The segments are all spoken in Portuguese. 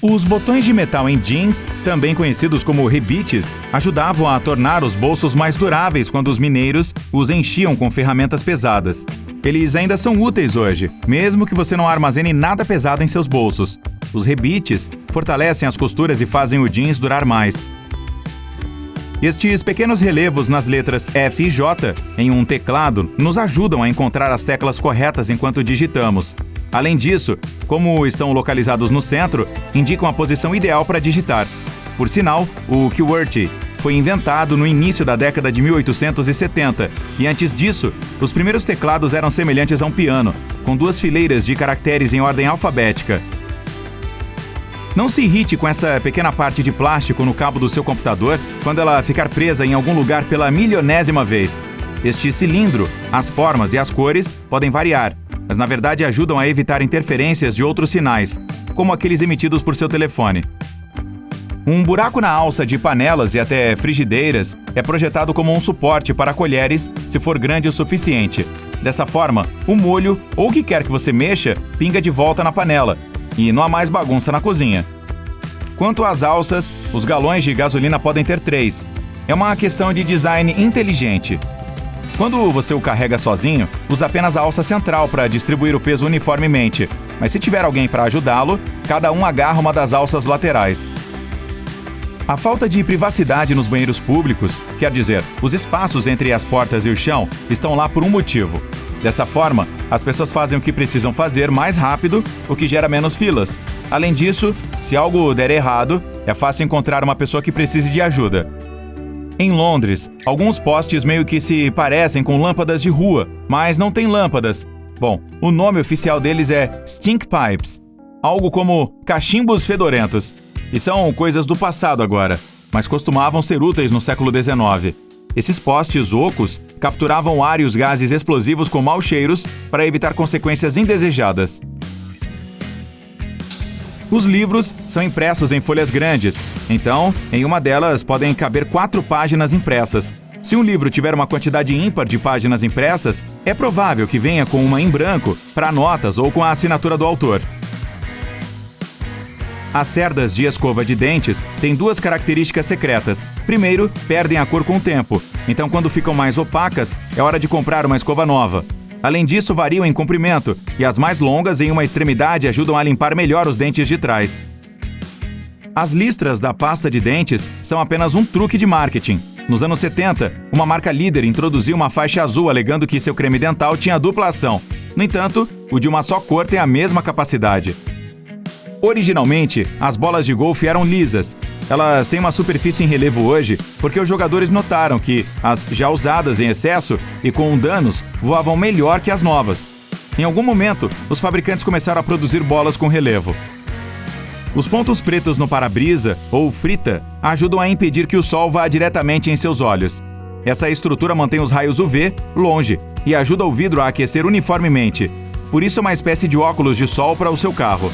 Os botões de metal em jeans, também conhecidos como rebites, ajudavam a tornar os bolsos mais duráveis quando os mineiros os enchiam com ferramentas pesadas. Eles ainda são úteis hoje, mesmo que você não armazene nada pesado em seus bolsos. Os rebites fortalecem as costuras e fazem o jeans durar mais. Estes pequenos relevos nas letras F e J em um teclado nos ajudam a encontrar as teclas corretas enquanto digitamos. Além disso, como estão localizados no centro, indicam a posição ideal para digitar. Por sinal, o QWERTY foi inventado no início da década de 1870 e antes disso, os primeiros teclados eram semelhantes a um piano, com 2 fileiras de caracteres em ordem alfabética. Não se irrite com essa pequena parte de plástico no cabo do seu computador quando ela ficar presa em algum lugar pela milionésima vez. Este cilindro, as formas e as cores podem variar, mas na verdade ajudam a evitar interferências de outros sinais, como aqueles emitidos por seu telefone. Um buraco na alça de panelas e até frigideiras é projetado como um suporte para colheres se for grande o suficiente. Dessa forma, o molho ou o que quer que você mexa pinga de volta na panela e não há mais bagunça na cozinha. Quanto às alças, os galões de gasolina podem ter 3. É uma questão de design inteligente. Quando você o carrega sozinho, usa apenas a alça central para distribuir o peso uniformemente, mas se tiver alguém para ajudá-lo, cada um agarra uma das alças laterais. A falta de privacidade nos banheiros públicos, quer dizer, os espaços entre as portas e o chão, estão lá por um motivo. Dessa forma, as pessoas fazem o que precisam fazer mais rápido, o que gera menos filas. Além disso, se algo der errado, é fácil encontrar uma pessoa que precise de ajuda. Em Londres, alguns postes meio que se parecem com lâmpadas de rua, mas não têm lâmpadas. Bom, o nome oficial deles é stink pipes, algo como cachimbos fedorentos. E são coisas do passado agora, mas costumavam ser úteis no século XIX. Esses postes ocos capturavam o ar e os gases explosivos com maus cheiros para evitar consequências indesejadas. Os livros são impressos em folhas grandes, então, em uma delas podem caber 4 páginas impressas. Se um livro tiver uma quantidade ímpar de páginas impressas, é provável que venha com uma em branco para notas ou com a assinatura do autor. As cerdas de escova de dentes têm 2 características secretas. Primeiro, perdem a cor com o tempo, então quando ficam mais opacas, é hora de comprar uma escova nova. Além disso, variam em comprimento, e as mais longas em uma extremidade ajudam a limpar melhor os dentes de trás. As listras da pasta de dentes são apenas um truque de marketing. Nos anos 70, uma marca líder introduziu uma faixa azul alegando que seu creme dental tinha dupla ação. No entanto, o de uma só cor tem a mesma capacidade. Originalmente, as bolas de golfe eram lisas. Elas têm uma superfície em relevo hoje porque os jogadores notaram que as já usadas em excesso e com danos voavam melhor que as novas. Em algum momento, os fabricantes começaram a produzir bolas com relevo. Os pontos pretos no para-brisa, ou frita, ajudam a impedir que o sol vá diretamente em seus olhos. Essa estrutura mantém os raios UV longe e ajuda o vidro a aquecer uniformemente. Por isso é uma espécie de óculos de sol para o seu carro.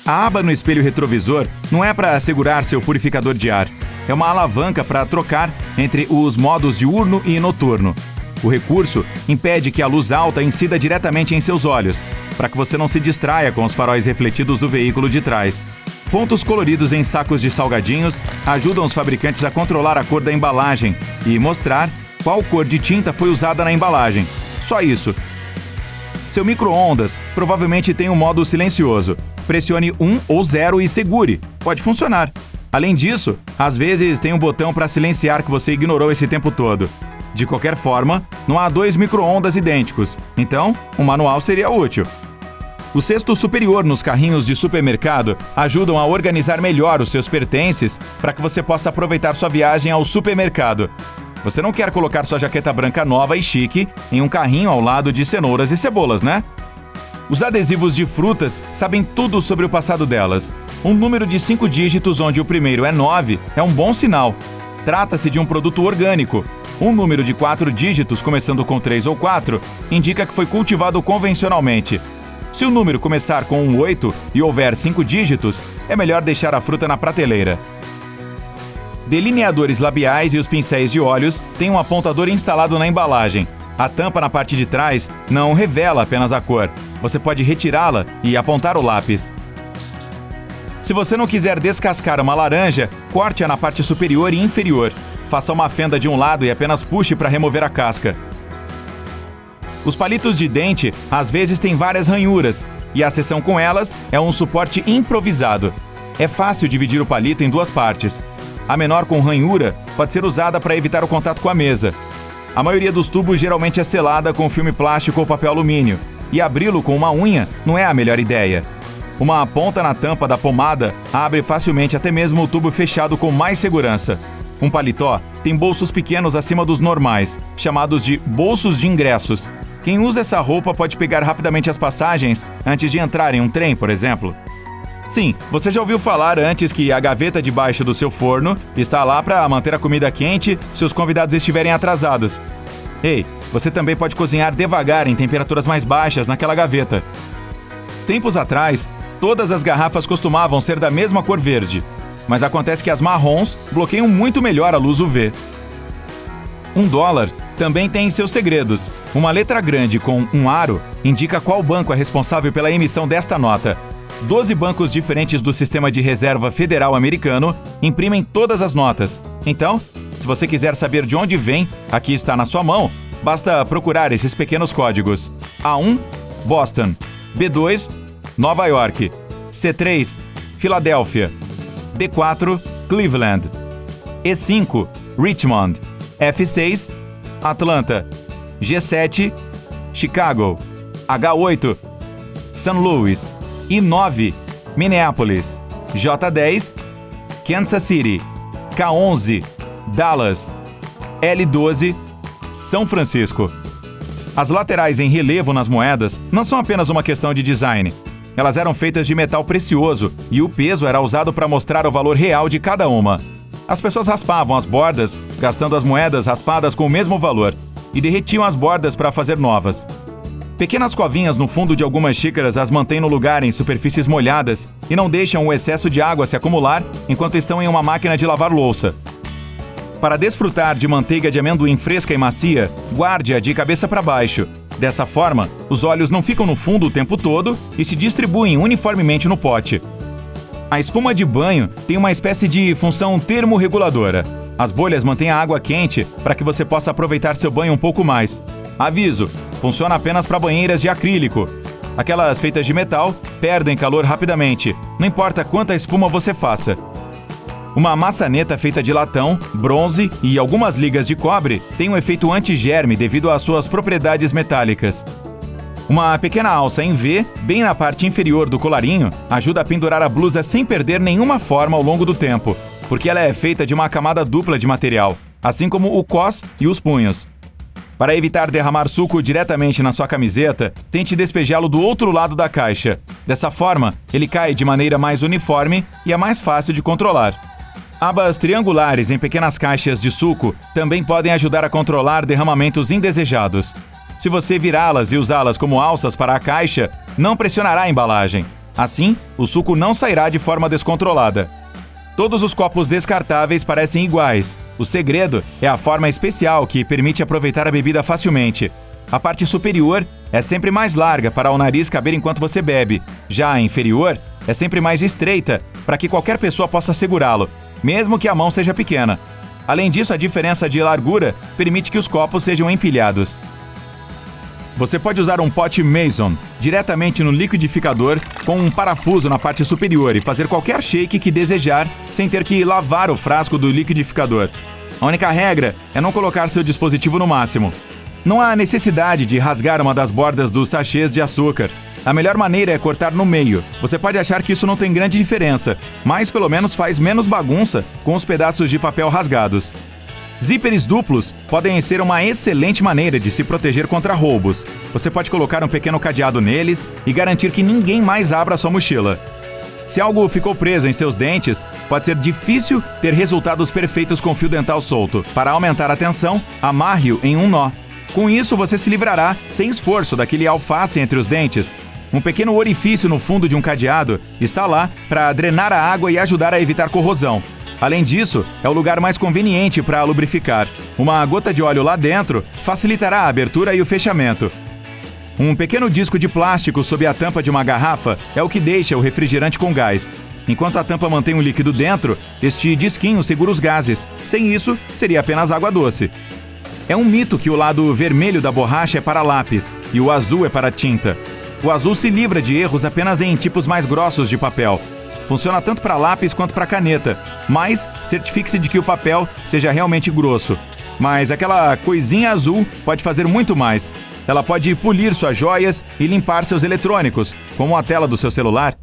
A aba no espelho retrovisor não é para segurar seu purificador de ar. É uma alavanca para trocar entre os modos diurno e noturno. O recurso impede que a luz alta incida diretamente em seus olhos, para que você não se distraia com os faróis refletidos do veículo de trás. Pontos coloridos em sacos de salgadinhos ajudam os fabricantes a controlar a cor da embalagem e mostrar qual cor de tinta foi usada na embalagem. Só isso. Seu micro-ondas provavelmente tem um modo silencioso. Pressione 1 ou 0 e segure. Pode funcionar. Além disso, às vezes tem um botão para silenciar que você ignorou esse tempo todo. De qualquer forma, não há 2 micro-ondas idênticos, então um manual seria útil. O cesto superior nos carrinhos de supermercado ajudam a organizar melhor os seus pertences para que você possa aproveitar sua viagem ao supermercado. Você não quer colocar sua jaqueta branca nova e chique em um carrinho ao lado de cenouras e cebolas, né? Os adesivos de frutas sabem tudo sobre o passado delas. Um número de 5 dígitos onde o primeiro é 9 é um bom sinal. Trata-se de um produto orgânico. Um número de 4 dígitos, começando com 3 ou 4, indica que foi cultivado convencionalmente. Se o número começar com um 8 e houver 5 dígitos, é melhor deixar a fruta na prateleira. Delineadores labiais e os pincéis de olhos têm um apontador instalado na embalagem. A tampa na parte de trás não revela apenas a cor. Você pode retirá-la e apontar o lápis. Se você não quiser descascar uma laranja, corte-a na parte superior e inferior. Faça uma fenda de um lado e apenas puxe para remover a casca. Os palitos de dente às vezes têm várias ranhuras, e a seção com elas é um suporte improvisado. É fácil dividir o palito em duas partes. A menor com ranhura pode ser usada para evitar o contato com a mesa. A maioria dos tubos geralmente é selada com filme plástico ou papel alumínio, e abri-lo com uma unha não é a melhor ideia. Uma ponta na tampa da pomada abre facilmente até mesmo o tubo fechado com mais segurança. Um paletó tem bolsos pequenos acima dos normais, chamados de bolsos de ingressos. Quem usa essa roupa pode pegar rapidamente as passagens antes de entrar em um trem, por exemplo. Sim, você já ouviu falar antes que a gaveta debaixo do seu forno está lá para manter a comida quente se os convidados estiverem atrasados. Ei, você também pode cozinhar devagar em temperaturas mais baixas naquela gaveta. Tempos atrás, todas as garrafas costumavam ser da mesma cor verde, mas acontece que as marrons bloqueiam muito melhor a luz UV. $1 também tem seus segredos. Uma letra grande com um aro indica qual banco é responsável pela emissão desta nota. 12 bancos diferentes do Sistema de Reserva Federal americano imprimem todas as notas. Então, se você quiser saber de onde vem, aqui está na sua mão, basta procurar esses pequenos códigos. A1, Boston. B2, Nova York. C3, Filadélfia. D4, Cleveland. E5, Richmond. F6, Atlanta. G7, Chicago. H8, St. Louis. I9, Minneapolis. J10, Kansas City. K11, Dallas. L12, São Francisco. As laterais em relevo nas moedas não são apenas uma questão de design. Elas eram feitas de metal precioso e o peso era usado para mostrar o valor real de cada uma. As pessoas raspavam as bordas, gastando as moedas raspadas com o mesmo valor, e derretiam as bordas para fazer novas. Pequenas covinhas no fundo de algumas xícaras as mantêm no lugar em superfícies molhadas e não deixam o excesso de água se acumular enquanto estão em uma máquina de lavar louça. Para desfrutar de manteiga de amendoim fresca e macia, guarde-a de cabeça para baixo. Dessa forma, os óleos não ficam no fundo o tempo todo e se distribuem uniformemente no pote. A espuma de banho tem uma espécie de função termorreguladora. As bolhas mantêm a água quente para que você possa aproveitar seu banho um pouco mais. Aviso: funciona apenas para banheiras de acrílico. Aquelas feitas de metal perdem calor rapidamente, não importa quanta espuma você faça. Uma maçaneta feita de latão, bronze e algumas ligas de cobre tem um efeito anti-germe devido às suas propriedades metálicas. Uma pequena alça em V, bem na parte inferior do colarinho, ajuda a pendurar a blusa sem perder nenhuma forma ao longo do tempo, porque ela é feita de uma camada dupla de material, assim como o cós e os punhos. Para evitar derramar suco diretamente na sua camiseta, tente despejá-lo do outro lado da caixa. Dessa forma, ele cai de maneira mais uniforme e é mais fácil de controlar. Abas triangulares em pequenas caixas de suco também podem ajudar a controlar derramamentos indesejados. Se você virá-las e usá-las como alças para a caixa, não pressionará a embalagem. Assim, o suco não sairá de forma descontrolada. Todos os copos descartáveis parecem iguais. O segredo é a forma especial que permite aproveitar a bebida facilmente. A parte superior é sempre mais larga para o nariz caber enquanto você bebe. Já a inferior é sempre mais estreita para que qualquer pessoa possa segurá-lo, mesmo que a mão seja pequena. Além disso, a diferença de largura permite que os copos sejam empilhados. Você pode usar um pote Mason diretamente no liquidificador com um parafuso na parte superior e fazer qualquer shake que desejar sem ter que lavar o frasco do liquidificador. A única regra é não colocar seu dispositivo no máximo. Não há necessidade de rasgar uma das bordas dos sachês de açúcar. A melhor maneira é cortar no meio. Você pode achar que isso não tem grande diferença, mas pelo menos faz menos bagunça com os pedaços de papel rasgados. Zíperes duplos podem ser uma excelente maneira de se proteger contra roubos. Você pode colocar um pequeno cadeado neles e garantir que ninguém mais abra sua mochila. Se algo ficou preso em seus dentes, pode ser difícil ter resultados perfeitos com fio dental solto. Para aumentar a tensão, amarre-o em um nó. Com isso, você se livrará, sem esforço, daquele alface entre os dentes. Um pequeno orifício no fundo de um cadeado está lá para drenar a água e ajudar a evitar corrosão. Além disso, é o lugar mais conveniente para lubrificar. Uma gota de óleo lá dentro facilitará a abertura e o fechamento. Um pequeno disco de plástico sob a tampa de uma garrafa é o que deixa o refrigerante com gás. Enquanto a tampa mantém o líquido dentro, este disquinho segura os gases. Sem isso, seria apenas água doce. É um mito que o lado vermelho da borracha é para lápis e o azul é para tinta. O azul se livra de erros apenas em tipos mais grossos de papel. Funciona tanto para lápis quanto para caneta, mas certifique-se de que o papel seja realmente grosso. Mas aquela coisinha azul pode fazer muito mais. Ela pode polir suas joias e limpar seus eletrônicos, como a tela do seu celular.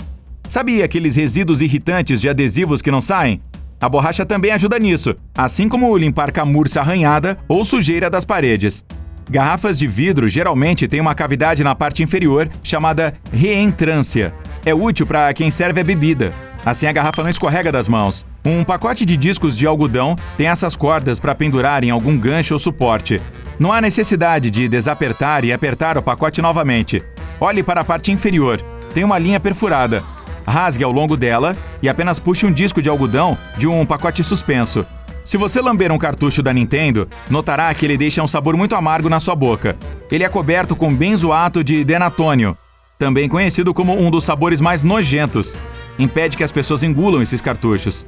Sabe aqueles resíduos irritantes de adesivos que não saem? A borracha também ajuda nisso, assim como limpar camurça arranhada ou sujeira das paredes. Garrafas de vidro geralmente têm uma cavidade na parte inferior chamada reentrância. É útil para quem serve a bebida. Assim a garrafa não escorrega das mãos. Um pacote de discos de algodão tem essas cordas para pendurar em algum gancho ou suporte. Não há necessidade de desapertar e apertar o pacote novamente. Olhe para a parte inferior. Tem uma linha perfurada. Rasgue ao longo dela e apenas puxe um disco de algodão de um pacote suspenso. Se você lamber um cartucho da Nintendo, notará que ele deixa um sabor muito amargo na sua boca. Ele é coberto com benzoato de denatônio, também conhecido como um dos sabores mais nojentos. Impede que as pessoas engulam esses cartuchos.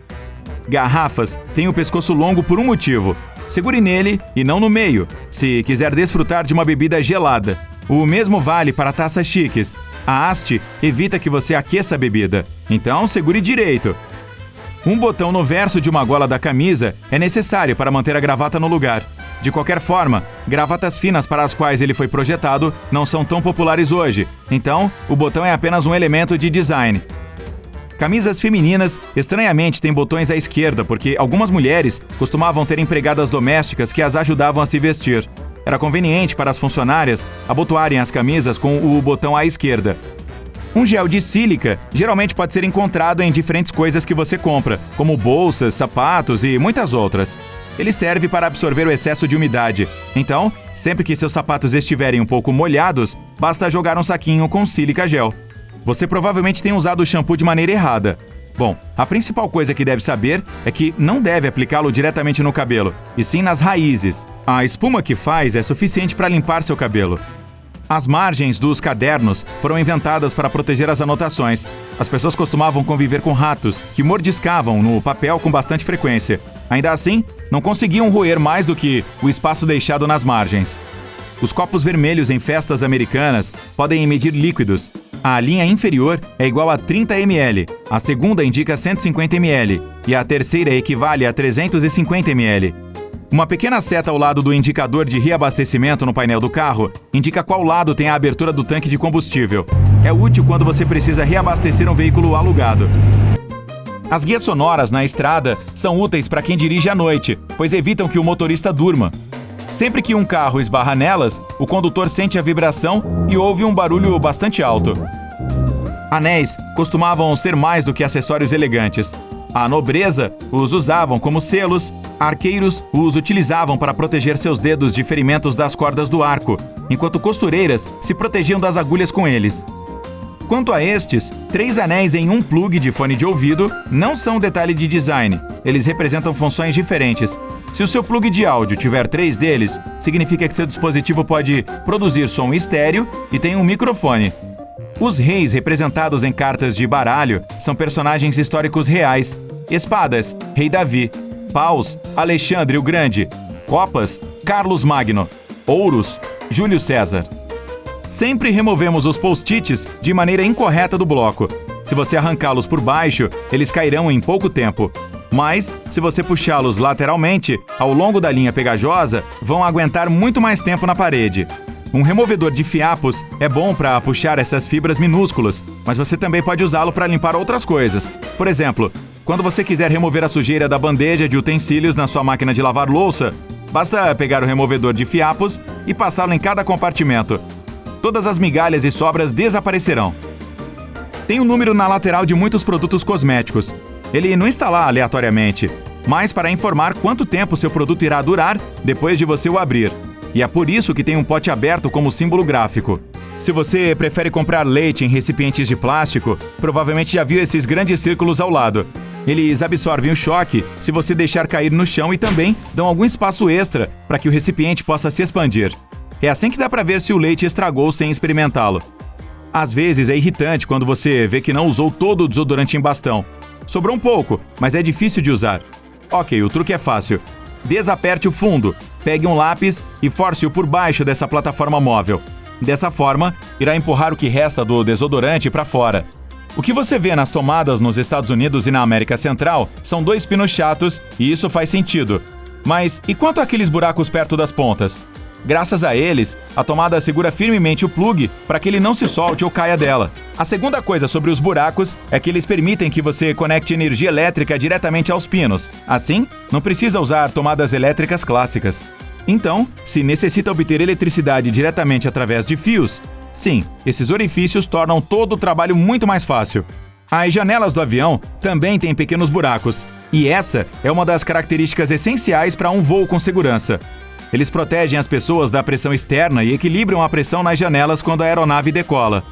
Garrafas têm o pescoço longo por um motivo. Segure nele e não no meio, se quiser desfrutar de uma bebida gelada. O mesmo vale para taças chiques. A haste evita que você aqueça a bebida. Então, segure direito. Um botão no verso de uma gola da camisa é necessário para manter a gravata no lugar. De qualquer forma, gravatas finas para as quais ele foi projetado não são tão populares hoje. Então, o botão é apenas um elemento de design. Camisas femininas, estranhamente, têm botões à esquerda, porque algumas mulheres costumavam ter empregadas domésticas que as ajudavam a se vestir. Era conveniente para as funcionárias abotoarem as camisas com o botão à esquerda. Um gel de sílica geralmente pode ser encontrado em diferentes coisas que você compra, como bolsas, sapatos e muitas outras. Ele serve para absorver o excesso de umidade. Então, sempre que seus sapatos estiverem um pouco molhados, basta jogar um saquinho com sílica gel. Você provavelmente tem usado o shampoo de maneira errada. Bom, a principal coisa que deve saber é que não deve aplicá-lo diretamente no cabelo, e sim nas raízes. A espuma que faz é suficiente para limpar seu cabelo. As margens dos cadernos foram inventadas para proteger as anotações. As pessoas costumavam conviver com ratos, que mordiscavam no papel com bastante frequência. Ainda assim, não conseguiam roer mais do que o espaço deixado nas margens. Os copos vermelhos em festas americanas podem medir líquidos. A linha inferior é igual a 30 ml, a segunda indica 150 ml e a terceira equivale a 350 ml. Uma pequena seta ao lado do indicador de reabastecimento no painel do carro indica qual lado tem a abertura do tanque de combustível. É útil quando você precisa reabastecer um veículo alugado. As guias sonoras na estrada são úteis para quem dirige à noite, pois evitam que o motorista durma. Sempre que um carro esbarra nelas, o condutor sente a vibração e ouve um barulho bastante alto. Anéis costumavam ser mais do que acessórios elegantes. A nobreza os usavam como selos, arqueiros os utilizavam para proteger seus dedos de ferimentos das cordas do arco, enquanto costureiras se protegiam das agulhas com eles. Quanto a estes, 3 anéis em um plug de fone de ouvido não são um detalhe de design. Eles representam funções diferentes. Se o seu plug de áudio tiver 3 deles, significa que seu dispositivo pode produzir som estéreo e tem um microfone. Os reis representados em cartas de baralho são personagens históricos reais. Espadas, Rei Davi. Paus, Alexandre o Grande. Copas, Carlos Magno. Ouros, Júlio César. Sempre removemos os post-its de maneira incorreta do bloco. Se você arrancá-los por baixo, eles cairão em pouco tempo. Mas, se você puxá-los lateralmente, ao longo da linha pegajosa, vão aguentar muito mais tempo na parede. Um removedor de fiapos é bom para puxar essas fibras minúsculas, mas você também pode usá-lo para limpar outras coisas. Por exemplo, quando você quiser remover a sujeira da bandeja de utensílios na sua máquina de lavar louça, basta pegar o removedor de fiapos e passá-lo em cada compartimento. Todas as migalhas e sobras desaparecerão. Tem um número na lateral de muitos produtos cosméticos. Ele não está lá aleatoriamente, mas para informar quanto tempo seu produto irá durar depois de você o abrir. E é por isso que tem um pote aberto como símbolo gráfico. Se você prefere comprar leite em recipientes de plástico, provavelmente já viu esses grandes círculos ao lado. Eles absorvem o choque se você deixar cair no chão e também dão algum espaço extra para que o recipiente possa se expandir. É assim que dá para ver se o leite estragou sem experimentá-lo. Às vezes é irritante quando você vê que não usou todo o desodorante em bastão. Sobrou um pouco, mas é difícil de usar. Ok, o truque é fácil. Desaperte o fundo, pegue um lápis e force-o por baixo dessa plataforma móvel. Dessa forma, irá empurrar o que resta do desodorante para fora. O que você vê nas tomadas nos Estados Unidos e na América Central são 2 pinos chatos e isso faz sentido. Mas e quanto àqueles buracos perto das pontas? Graças a eles, a tomada segura firmemente o plugue para que ele não se solte ou caia dela. A segunda coisa sobre os buracos é que eles permitem que você conecte energia elétrica diretamente aos pinos. Assim, não precisa usar tomadas elétricas clássicas. Então, se necessita obter eletricidade diretamente através de fios, sim, esses orifícios tornam todo o trabalho muito mais fácil. As janelas do avião também têm pequenos buracos, e essa é uma das características essenciais para um voo com segurança. Eles protegem as pessoas da pressão externa e equilibram a pressão nas janelas quando a aeronave decola.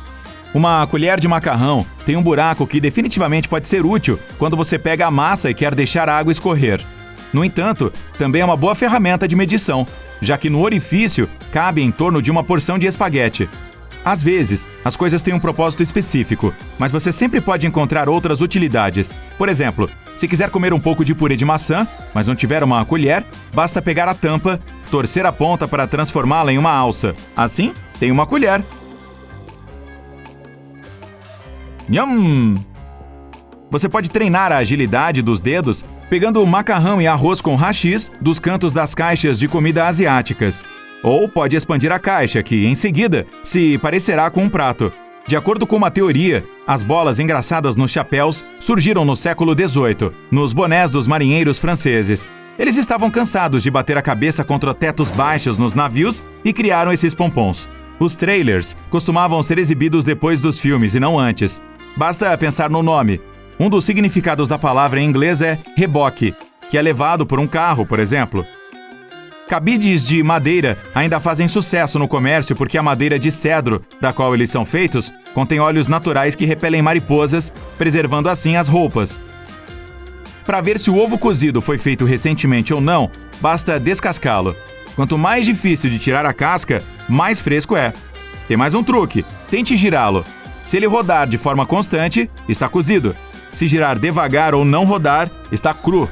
Uma colher de macarrão tem um buraco que definitivamente pode ser útil quando você pega a massa e quer deixar a água escorrer. No entanto, também é uma boa ferramenta de medição, já que no orifício cabe em torno de uma porção de espaguete. Às vezes, as coisas têm um propósito específico, mas você sempre pode encontrar outras utilidades. Por exemplo, se quiser comer um pouco de purê de maçã, mas não tiver uma colher, basta pegar a tampa, torcer a ponta para transformá-la em uma alça. Assim, tem uma colher. Nham! Você pode treinar a agilidade dos dedos pegando macarrão e arroz com hashis dos cantos das caixas de comida asiáticas. Ou pode expandir a caixa, que, em seguida, se parecerá com um prato. De acordo com uma teoria, as bolas engraçadas nos chapéus surgiram no século XVIII, nos bonés dos marinheiros franceses. Eles estavam cansados de bater a cabeça contra tetos baixos nos navios e criaram esses pompons. Os trailers costumavam ser exibidos depois dos filmes e não antes. Basta pensar no nome. Um dos significados da palavra em inglês é reboque, que é levado por um carro, por exemplo. Cabides de madeira ainda fazem sucesso no comércio porque a madeira de cedro, da qual eles são feitos, contém óleos naturais que repelem mariposas, preservando assim as roupas. Para ver se o ovo cozido foi feito recentemente ou não, basta descascá-lo. Quanto mais difícil de tirar a casca, mais fresco é. Tem mais um truque: tente girá-lo. Se ele rodar de forma constante, está cozido. Se girar devagar ou não rodar, está cru.